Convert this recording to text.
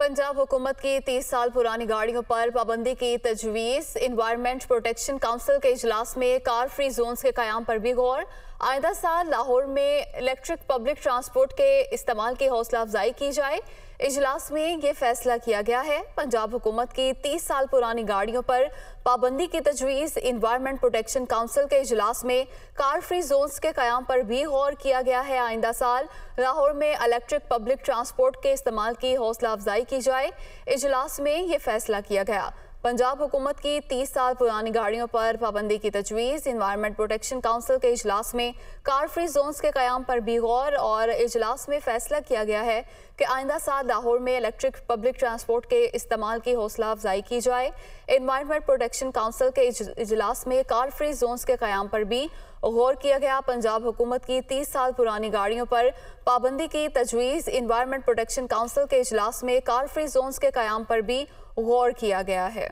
पंजाब हुकूमत की 30 साल पुरानी गाड़ियों पर पाबंदी की तजवीज़। एनवायरनमेंट प्रोटेक्शन काउंसिल के इजलास में कार फ्री जोन्स के क़याम पर भी गौर। आइंदा साल लाहौर में इलेक्ट्रिक पब्लिक ट्रांसपोर्ट के इस्तेमाल की हौसला अफजाई की जाए। इजलास में ये फैसला किया गया है। पंजाब हुकूमत की 30 साल पुरानी गाड़ियों पर पाबंदी की तजवीज़। एनवायरनमेंट प्रोटेक्शन काउंसिल के इजलास में कार फ्री जोन्स के क़याम पर भी गौर किया गया है। आइंदा साल लाहौर में इलेक्ट्रिक पब्लिक ट्रांसपोर्ट के इस्तेमाल की हौसला अफजाई की जाए। इजलास में ये फैसला किया गया। पंजाब हुकूमत की 30 साल पुरानी गाड़ियों पर पाबंदी की तजवीज़। एनवायरनमेंट प्रोटेक्शन काउंसिल के इजलास में कार फ्री जोन्स के क़याम पर भी गौर और इजलास में फैसला किया गया है कि आइंदा साल लाहौर में इलेक्ट्रिक पब्लिक ट्रांसपोर्ट के इस्तेमाल की हौसला अफजाई की जाए। एनवायरनमेंट प्रोटेक्शन काउंसिल के इजलास में कार फ्री जोन्स के क़याम पर भी गौर किया गया। पंजाब हुकूमत की 30 साल पुरानी गाड़ियों पर पाबंदी की तजवीज़। एनवायरनमेंट प्रोटेक्शन काउंसिल के इजलास में कार फ्री जोन्स के क़याम पर भी गौर किया गया है।